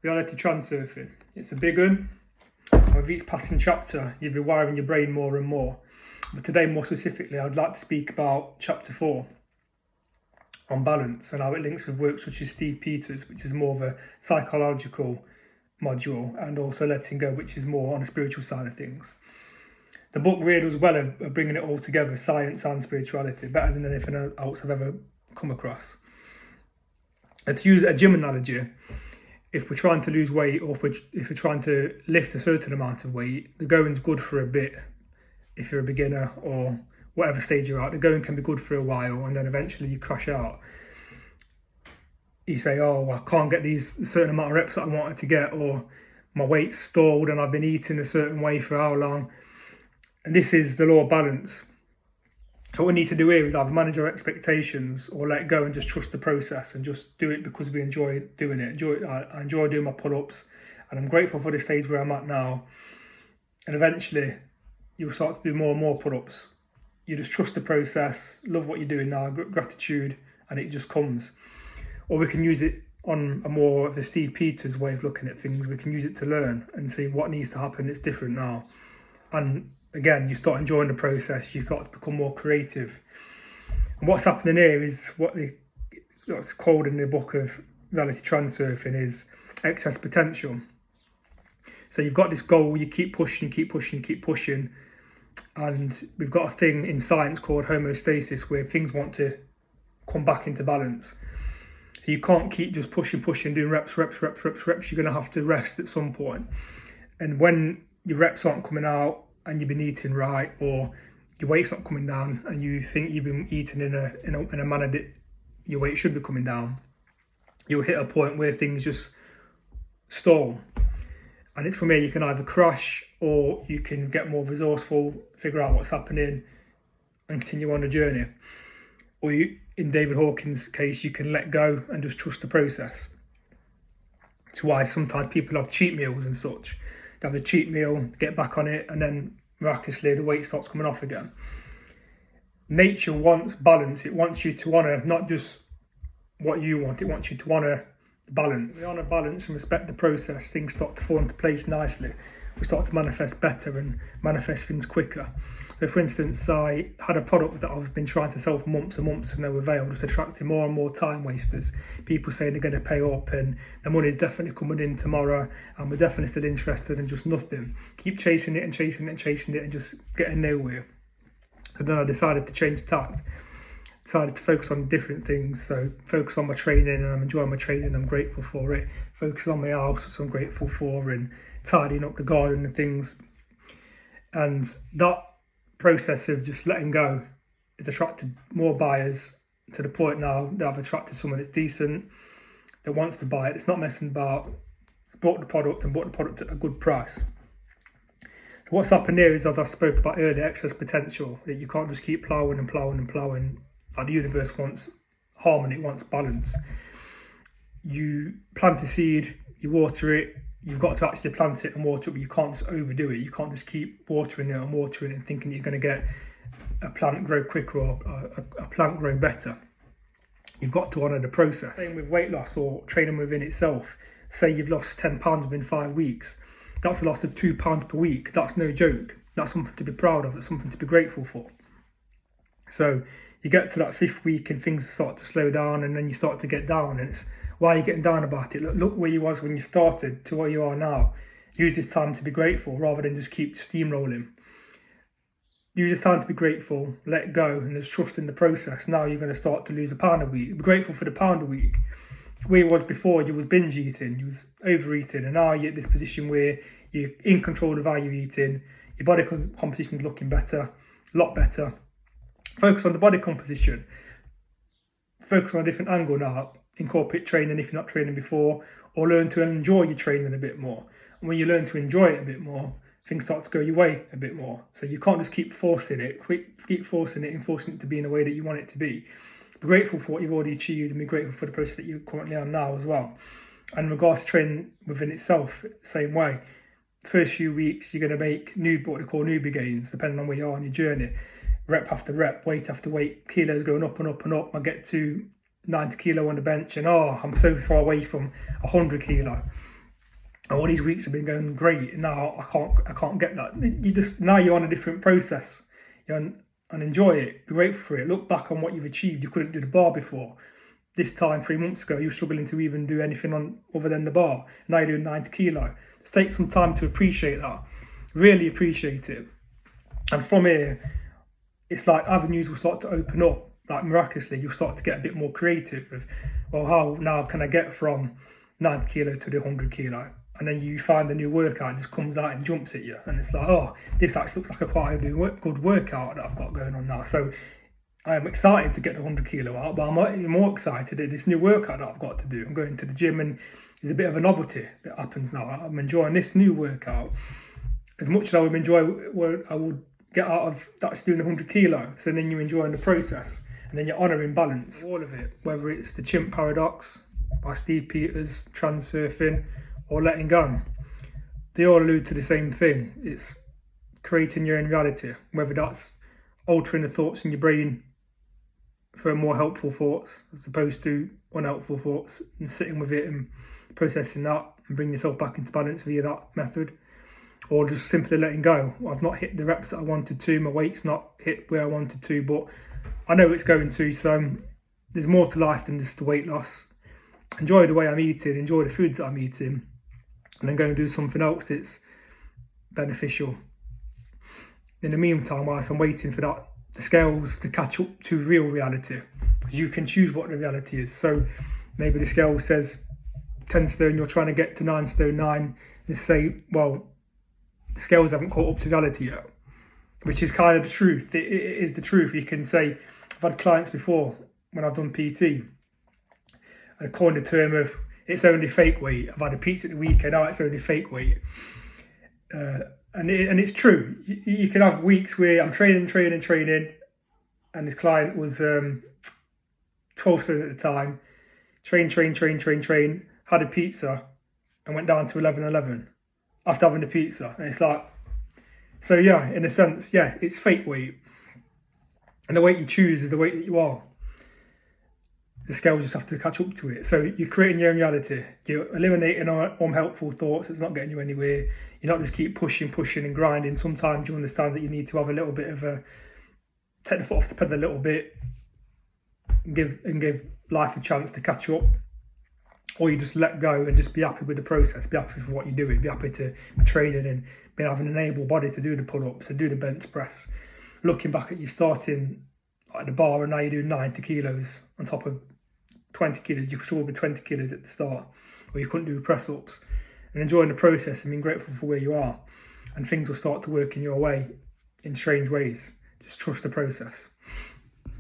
reality transurfing. It's a big one. With each passing chapter, you're rewiring your brain more and more. But today, more specifically, I'd like to speak about chapter 4 on balance and how it links with work such as Steve Peters, which is more of a psychological module, and also letting go, which is more on the spiritual side of things. The book really does well of bringing it all together, science and spirituality, better than anything else I've ever come across. And to use a gym analogy, if we're trying to lose weight or if we're trying to lift a certain amount of weight, the going's good for a bit. If you're a beginner or whatever stage you're at, the going can be good for a while, and then eventually you crash out. You say, oh, I can't get these certain amount of reps that I wanted to get, or my weight's stalled and I've been eating a certain way for how long. And this is the law of balance. So what we need to do here is either manage our expectations or let go and just trust the process and just do it because we enjoy doing it. I enjoy doing my pull-ups, and I'm grateful for the stage where I'm at now. And eventually you'll start to do more and more pull-ups. You just trust the process, love what you're doing now, gratitude, and it just comes. Or we can use it on a more of the Steve Peters way of looking at things. We can use it to learn and see what needs to happen. It's different now. And again, you start enjoying the process, you've got to become more creative. And what's happening here is what's called in the book of reality transurfing is excess potential. So you've got this goal, you keep pushing, and we've got a thing in science called homeostasis where things want to come back into balance. So you can't keep just pushing, doing reps. You're going to have to rest at some point. And when your reps aren't coming out and you've been eating right, or your weight's not coming down and you think you've been eating in a manner that your weight should be coming down, you'll hit a point where things just stall. And it's from here you can either crash or you can get more resourceful, figure out what's happening and continue on the journey. Or in David Hawkins' case, you can let go and just trust the process. It's why sometimes people have cheat meals and such. They have a cheat meal, get back on it, and then miraculously the weight starts coming off again. Nature wants balance. It wants you to honour not just what you want, it wants you to honour the balance. When we honour balance and respect the process, things start to fall into place nicely. We start to manifest better and manifest things quicker. So for instance, I had a product that I've been trying to sell for months and months and no avail, just attracting more and more time wasters. People saying they're going to pay up and the money's definitely coming in tomorrow and we're definitely still interested, and just nothing. Keep chasing it and just getting nowhere. So then I decided to change tact. Decided to focus on different things. So focus on my training, and I'm enjoying my training, I'm grateful for it. Focus on my house, which I'm grateful for, and tidying up the garden and things. And that process of just letting go has attracted more buyers to the point now that I've attracted someone that's decent, that wants to buy it. It's not messing about. It's bought the product at a good price. So what's happened here is, as I spoke about earlier, excess potential. That you can't just keep ploughing. Like the universe wants harmony, it wants balance. You plant a seed, you water it. You've got to actually plant it and water it, but you can't just overdo it. You can't just keep watering it and thinking you're going to get a plant grow quicker or a plant grow better. You've got to honour the process. Same with weight loss or training within itself. Say you've lost 10 pounds within 5 weeks. That's a loss of 2 pounds per week. That's no joke. That's something to be proud of. That's something to be grateful for. So you get to that 5th week and things start to slow down, and then you start to get down, and it's, why are you getting down about it? Look where you was when you started to where you are now. Use this time to be grateful rather than just keep steamrolling. Use this time to be grateful, let go, and just trust in the process. Now you're going to start to lose a pound a week. Be grateful for the pound a week. Where you was before, you was binge eating, you was overeating, and now you're at this position where you're in control of how you're eating. Your body composition is looking better, a lot better. Focus on the body composition. Focus on a different angle now. Incorporate training if you're not training before, or learn to enjoy your training a bit more. And when you learn to enjoy it a bit more, things start to go your way a bit more. So you can't just keep forcing it and forcing it to be in a way that you want it to be. Be grateful for what you've already achieved, and be grateful for the process that you're currently on now as well. And in regards to training within itself, same way. First few weeks, you're going to make what they call newbie gains, depending on where you are on your journey. Rep after rep, weight after weight, kilos going up and up and up. I get to 90 kilo on the bench and I'm so far away from 100 kilo. all these weeks have been going great, and now I can't get that. Now you're on a different process, and enjoy it, be grateful for it, look back on what you've achieved. You couldn't do the bar before. This time 3 months ago, you were struggling to even do anything other than the bar. Now you're doing 90 kilo. Just take some time to appreciate that, really appreciate it. And from here, it's like avenues will start to open up. Like miraculously, you'll start to get a bit more creative with, well, how now can I get from 90 kilo to the 100 kilo? And then you find a new workout, just comes out and jumps at you. And it's like, oh, this actually looks like a quite a good workout that I've got going on now. So I am excited to get the 100 kilo out, but I'm even more excited at this new workout that I've got to do. I'm going to the gym, and there's a bit of a novelty that happens now. I'm enjoying this new workout as much as I would enjoy what I would get out of that's doing 100 kilo. So then you're enjoying the process, and then you're honouring balance. All of it, whether it's the Chimp Paradox by Steve Peters, transurfing, or letting go, they all allude to the same thing. It's creating your own reality, whether that's altering the thoughts in your brain for more helpful thoughts as opposed to unhelpful thoughts, and sitting with it and processing that and bring yourself back into balance via that method, or just simply letting go. I've not hit the reps that I wanted to, my weight's not hit where I wanted to, but I know it's going to, so there's more to life than just the weight loss. Enjoy the way I'm eating, enjoy the foods that I'm eating, and then go and do something else that's beneficial. In the meantime, whilst I'm waiting for the scales to catch up to real reality, because you can choose what the reality is. So maybe the scale says 10 stone, you're trying to get to 9 stone 9, and say, well, the scales haven't caught up to reality yet, which is kind of the truth. It is the truth. You can say, I've had clients before when I've done PT, and coined the term of it's only fake weight. I've had a pizza at the weekend, now it's only fake weight. And it's true. You can have weeks where I'm training, and this client was 12 stone at the time, train, had a pizza, and went down to 11 after having the pizza. And it's like, so yeah, in a sense, yeah, it's fake weight. And the weight you choose is the weight that you are. The scales just have to catch up to it. So you're creating your own reality. You're eliminating unhelpful thoughts that's not getting you anywhere. You're not just keep pushing and grinding. Sometimes you understand that you need to have a little bit of take the foot off the pedal a little bit and give life a chance to catch up. Or you just let go and just be happy with the process, be happy with what you're doing, be happy to be training and having an able body to do the pull-ups and do the bench press. Looking back at you starting at the bar and now you're doing 90 kilos on top of 20 kilos, you struggled with 20 kilos at the start, or you couldn't do press-ups, and enjoying the process and being grateful for where you are, and things will start to work in your way in strange ways. Just trust the process.